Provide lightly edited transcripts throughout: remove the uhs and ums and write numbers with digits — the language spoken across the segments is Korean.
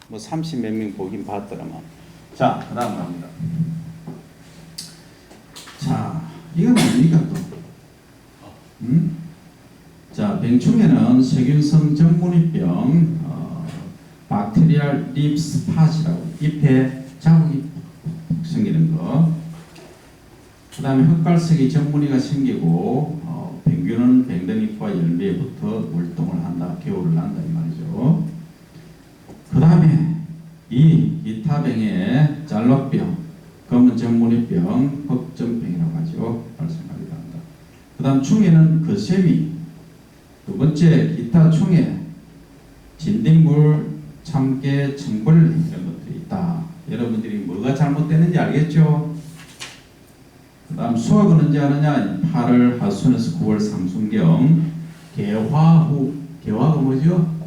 뭐 30 몇 명 보긴 봤더라만. 자, 그 다음 갑니다. 자, 이건 뭡니까 또? 자, 병충해는 세균성 전문이병, 박테리알 립스팟이라고 잎에 자국이 생기는 거. 그 다음에 흑갈색이 전무늬가 생기고 병균은 병든잎과 열매부터 활동을 한다, 개울을 한다 이 말이죠. 그 다음에 이 기타병의 짤록병, 검은 전무늬병, 흑점병이라고 하죠. 발생하기도 한다. 그 다음 충해는 거세미, 두 번째 기타 충해, 진딧물, 참깨, 청벌 이런 것들이 있다. 여러분들이 뭐가 잘못되는지 알겠죠? 그 다음 수확은 언제 하느냐? 8월 하순에서 9월 상순경 개화 후, 개화가 뭐죠?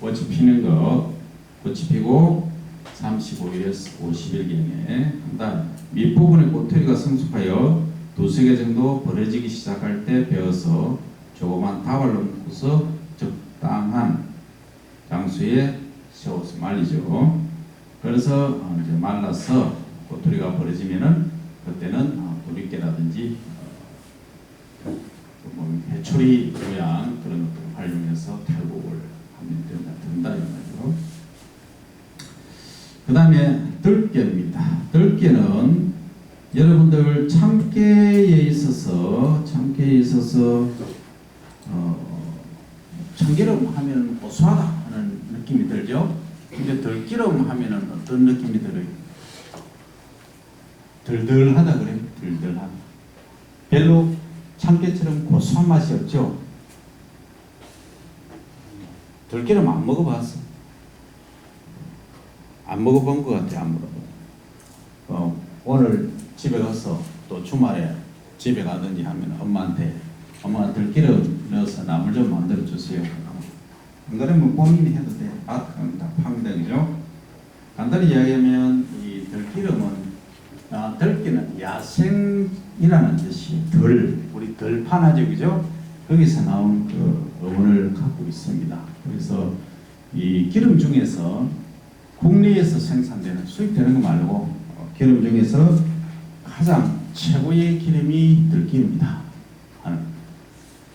꽃이 피는 거. 꽃이 피고 35일에서 50일경에 한다. 밑부분의 꼬투리가 성숙하여 두세 개 정도 벌어지기 시작할 때 베어서 조그만 다발로 묶어서 적당한 장수에 세워서 말리죠. 그래서 이제 말라서 꼬투리가 벌어지면은 그때는 도리깨라든지 뭐 해초리 모양 그런 것들을 활용해서 탈곡을 하면 된다 이 말이죠. 그 다음에 들깨입니다. 들깨는 여러분들 참깨에 있어서 참기름 하면 고소하다 하는 느낌이 들죠. 근데 들기름 하면은 어떤 느낌이 들어요? 덜덜하다 그래요. 덜덜하다. 별로 참깨처럼 고소한 맛이 없죠. 들기름 안 먹어봤어? 안 먹어본 것 같아. 안 먹어본. 오늘 집에 가서 또 주말에 집에 가든지 하면 엄마한테 엄마 들기름 넣어서 나물 좀 만들어 주세요. 안 그러면 본인이 해도 돼. 다 팝니다. 그죠? 간단히 이야기하면 이 들기름은 들기는 야생이라는 뜻이 우리 들판하죠, 그죠? 거기서 나온 그 어원을 갖고 있습니다. 그래서 이 기름 중에서 국내에서 생산되는 수입되는 거 말고 기름 중에서 가장 최고의 기름이 들기름이다.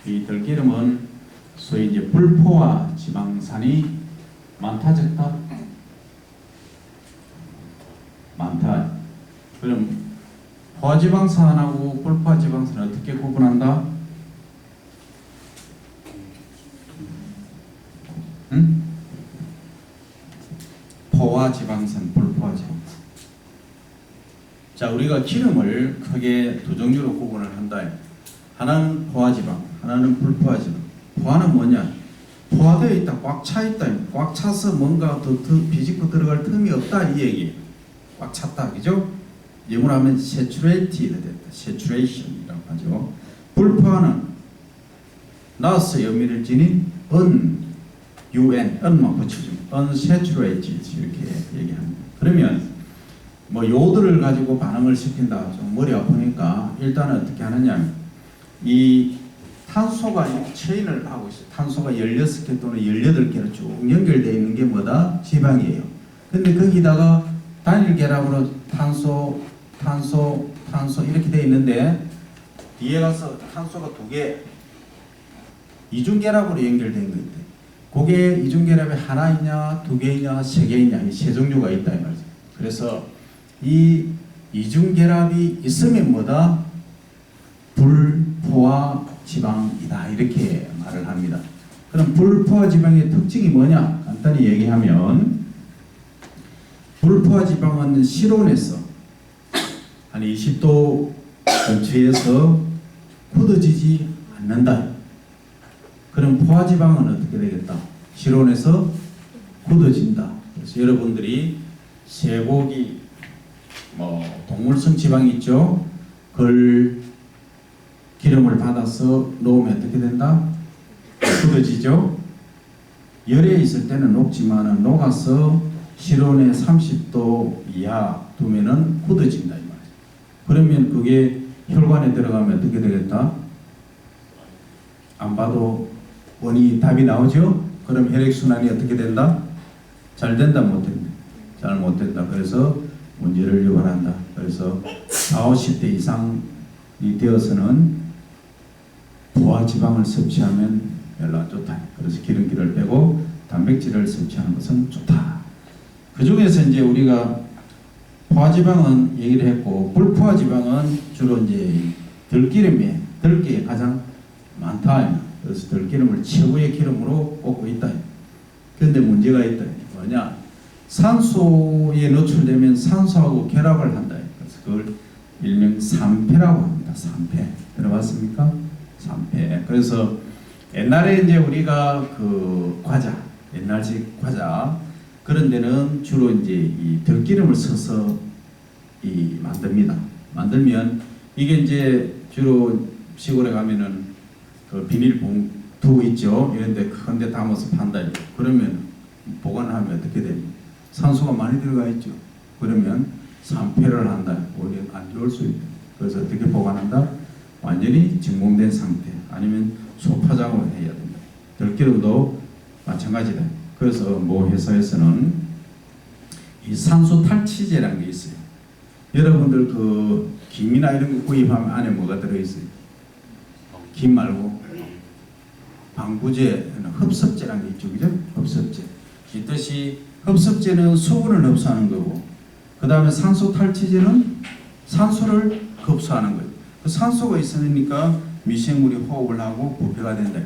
이 들기름은 소위 이제 불포화 지방산이 많다 적다? 많다. 그럼 포화지방산하고 불포화지방산을 어떻게 구분한다? 응? 포화지방산, 불포화지방산. 자, 우리가 기름을 크게 두 종류로 구분을 한다. 하나는 포화지방, 하나는 불포화지방. 포화는 뭐냐? 포화되어 있다, 꽉 차 있다, 꽉 차서 뭔가 더 비집고 들어갈 틈이 없다 이 얘기. 꽉 찼다, 그죠? 영어로 하면 saturated 됐다, saturation이라고 하죠. 불포화는 나서 의미를 지닌 un만 붙여주면 unsaturated 이렇게 얘기합니다. 그러면 뭐 요들을 가지고 반응을 시킨다, 좀 머리 아프니까 일단은 어떻게 하느냐? 이 탄소가 이렇게 체인을 하고 있어요. 탄소가 16개 또는 18개로 쭉 연결되어 있는 게 뭐다? 지방이에요. 근데 거기다가 단일 결합으로 탄소 이렇게 되어 있는데 뒤에 가서 탄소가 두 개 이중 결합으로 연결된 거 있대. 그게 이중 결합이 하나 있냐, 두 개 있냐, 세 개 있냐, 이 세 종류가 있다 이 말이죠. 그래서 이 이중 결합이 있으면 뭐다? 불포화 지방이다 이렇게 말을 합니다. 그럼 불포화 지방의 특징이 뭐냐? 간단히 얘기하면 불포화 지방은 실온에서 한 20도 근처에서 굳어지지 않는다. 그럼 포화 지방은 어떻게 되겠다? 실온에서 굳어진다. 그래서 여러분들이 쇠고기, 뭐 동물성 지방이 있죠. 그걸 기름을 받아서 놓으면 어떻게 된다? 굳어지죠. 열에 있을 때는 녹지만은 녹아서 실온에 30도 이하 두면은 굳어진다 이 말이죠. 그러면 그게 혈관에 들어가면 어떻게 되겠다? 안 봐도 원이 답이 나오죠. 그럼 혈액순환이 어떻게 된다? 잘 된다 못된다. 잘 못된다. 그래서 문제를 유발한다. 그래서 40, 50대 이상이 되어서는 부화 지방을 섭취하면 별로 안 좋다. 그래서 기름기를 빼고 단백질을 섭취하는 것은 좋다. 그 중에서 이제 우리가 포화지방은 얘기를 했고, 불포화지방은 주로 이제 들기에 가장 많다. 그래서 들기름을 최고의 기름으로 꼽고 있다. 그런데 문제가 있다. 뭐냐? 산소에 노출되면 산소하고 결합을 한다. 그래서 그걸 일명 산패라고 합니다. 산패. 들어봤습니까? 산패. 그래서 옛날에 이제 우리가 그 과자, 옛날식 과자, 그런 데는 주로 이제 이 들기름을 써서 만듭니다. 만들면 이게 이제 주로 시골에 가면은 그 비닐봉투 있죠. 이런데 큰데 담아서 판다. 그러면 보관하면 어떻게 됩니까? 산소가 많이 들어가 있죠. 그러면 산패를 한다. 오히려 안 좋을 수 있다. 그래서 어떻게 보관한다? 완전히 진공된 상태, 아니면 소파장으로 해야 된다. 들기름도 마찬가지다. 그래서 모 회사에서는 이 산소 탈취제라는 게 있어요. 여러분들 그 김이나 이런 거 구입하면 안에 뭐가 들어있어요? 김 말고 방부제, 흡습제라는 게 있죠. 그죠? 흡습제. 이 뜻이 흡습제는 수분을 흡수하는 거고, 그 다음에 산소 탈취제는 산소를 흡수하는 거예요. 그 산소가 있으니까 미생물이 호흡을 하고 부패가 된다.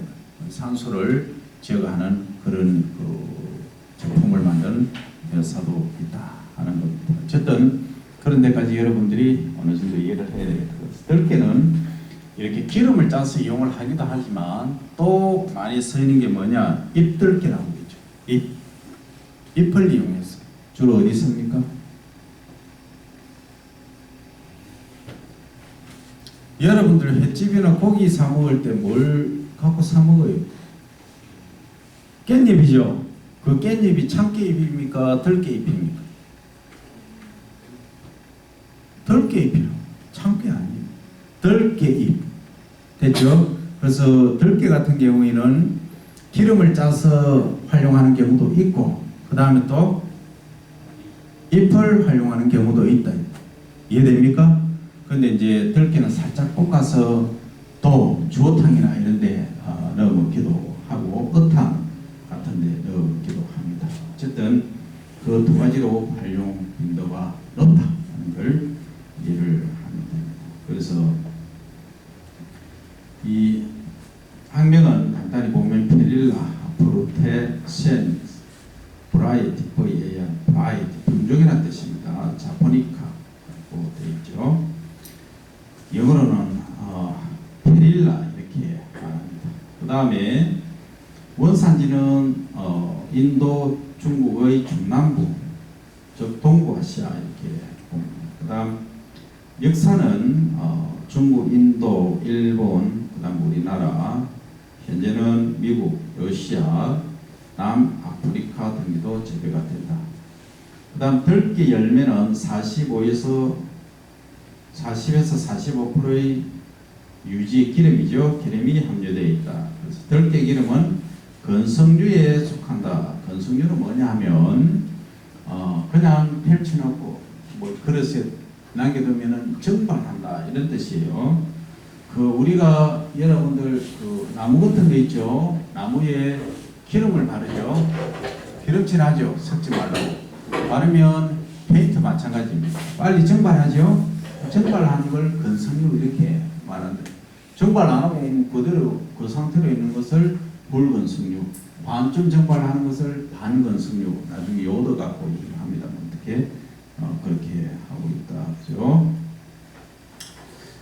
산소를 제거하는 그런 그 제품을 만드는 회사도 있다 하는 겁니다. 어쨌든 그런 데까지 여러분들이 어느 정도 이해를 해야 되겠다. 들깨는 이렇게 기름을 짜서 이용을 하기도 하지만 또 많이 쓰이는 게 뭐냐? 잎들깨라고 있죠. 잎을 이용해서 주로 어디 씁니까? 여러분들 횟집이나 고기 사 먹을 때 뭘 갖고 사 먹어요? 깻잎이죠. 그 깻잎이 참깨잎입니까? 들깨잎입니까? 들깨잎이요. 참깨 아니에요. 들깨잎. 됐죠? 그래서 들깨 같은 경우에는 기름을 짜서 활용하는 경우도 있고, 그 다음에 또 잎을 활용하는 경우도 있다. 이해됩니까? 근데 이제 들깨는 살짝 볶아서 또 주어탕이나 이런 데 넣어 먹기도 하고, 어탕 같은 데 넣어 먹기도 합니다. 어쨌든 그 두 가지로 활용 빈도가 높다는 걸 이해를 하면 됩니다. 그래서 이 학명은 간단히 보면 페릴라, 프루테, 센, 브라이티포에 의한 브라이티, 품종이라는 뜻입니다. 자포니카라고 되어 있죠. 영어로는 페릴라 이렇게 말합니다. 그 다음에 원산지는 인도, 중국의 중남부, 즉 동부아시아 이렇게 봅니다. 그 다음 역사는 중국, 인도, 일본, 그 다음 우리나라, 현재는 미국, 러시아, 남아프리카 등에도 재배가 된다. 그 다음 들깨 열매는 40에서 45%의 유지 기름이죠. 기름이 함유되어 있다. 그래서 들깨 기름은 건성류에 속한다. 건성류는 뭐냐 하면 그냥 펼쳐놓고 뭐 그릇에 남겨두면은 증발한다 이런 뜻이에요. 그 우리가 여러분들 그 나무 같은 거 있죠. 나무에 기름을 바르죠. 기름칠하죠. 섞지 말라고. 바르면 페인트 마찬가지입니다. 빨리 증발하죠. 증발하는 걸 건성류 이렇게 말한다. 증발 안 하고 그대로 그 상태로 있는 것을 불건성류, 반쯤 증발하는 것을 반건성류, 나중에 요도 갖고 얘기를 합니다. 어떻게 그렇게 하고 있다. 그죠?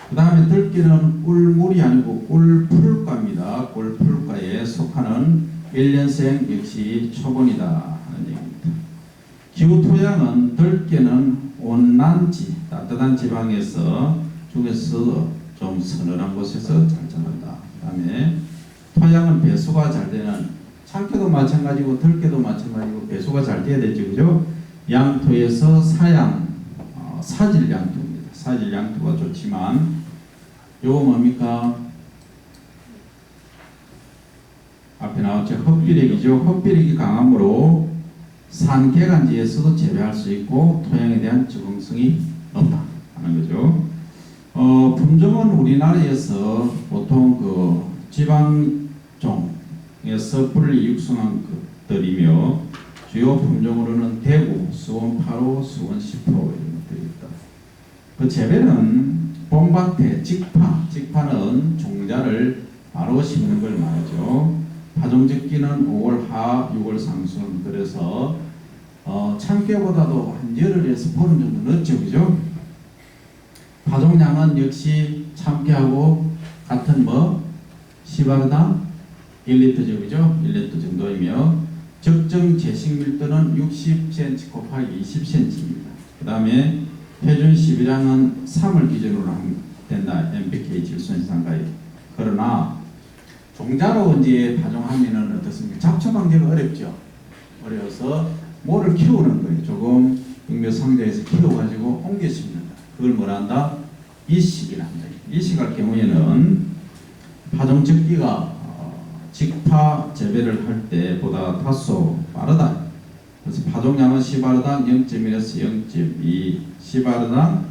그 다음에 들깨는 꿀물이 아니고 꿀풀과입니다. 꿀풀과에 속하는 1년생 역시 초본이다 하는 얘기입니다. 기후토양은 들깨는 온난지, 따뜻한 지방에서 중에서 좀 서늘한 곳에서 잘 자란다. 그 다음에 토양은 배수가 잘 되는, 참깨도 마찬가지고 들깨도 마찬가지고 배수가 잘 돼야 되죠. 그죠? 양토에서 사양, 사질 양토입니다. 사질 양토가 좋지만 요거 뭡니까? 앞에 나왔죠. 흡비력이죠. 흡비력이 강하므로 산개간지에서도 재배할 수 있고 토양에 대한 적응성이 높다 하는 거죠. 품종은 우리나라에서 보통 그 지방종에서 분리 육성한 것들이며 주요 품종으로는 대구, 수원 8호, 수원 10호 이런 것들이 있다. 그 재배는 봄밭에 직파는 종자를 바로 심는 걸 말하죠. 파종적기는 5월 하, 6월 상순. 그래서 참깨보다도 한 열흘에서 보름 정도 늦죠, 그죠? 파종량은 역시 참깨하고 같은 시바르당 1리터죠, 그죠? 1리터 정도이며 적정 제식 밀도는 60cm 곱하기 20cm입니다. 그 다음에 표준 12량은 3월 기준으로 된다. NPK 질소인산가에. 그러나 종자로 이제 파종하면은 어떻습니까? 잡초 방제가 어렵죠. 어려워서 모를 키우는 거예요. 조금 육묘 상자에서 키워가지고 옮겨 심는다. 그걸 뭐라 한다? 이식이라 한다. 이식할 경우에는 파종 적기가 직파 재배를 할 때보다 다소 빠르다. 그래서 파종량은 시바르당 0.1에서 0.2, 시바르당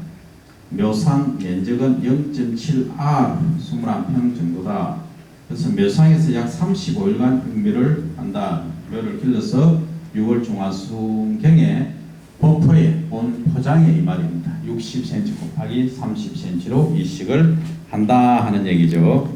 묘상 면적은 0.7R 21평 정도다. 그래서 묘상에서 약 35일간 흑묘를 한다. 묘를 길러서 6월 중하순경에 버퍼에 본 포장에 이 말입니다. 60cm 곱하기 30cm로 이식을 한다 하는 얘기죠.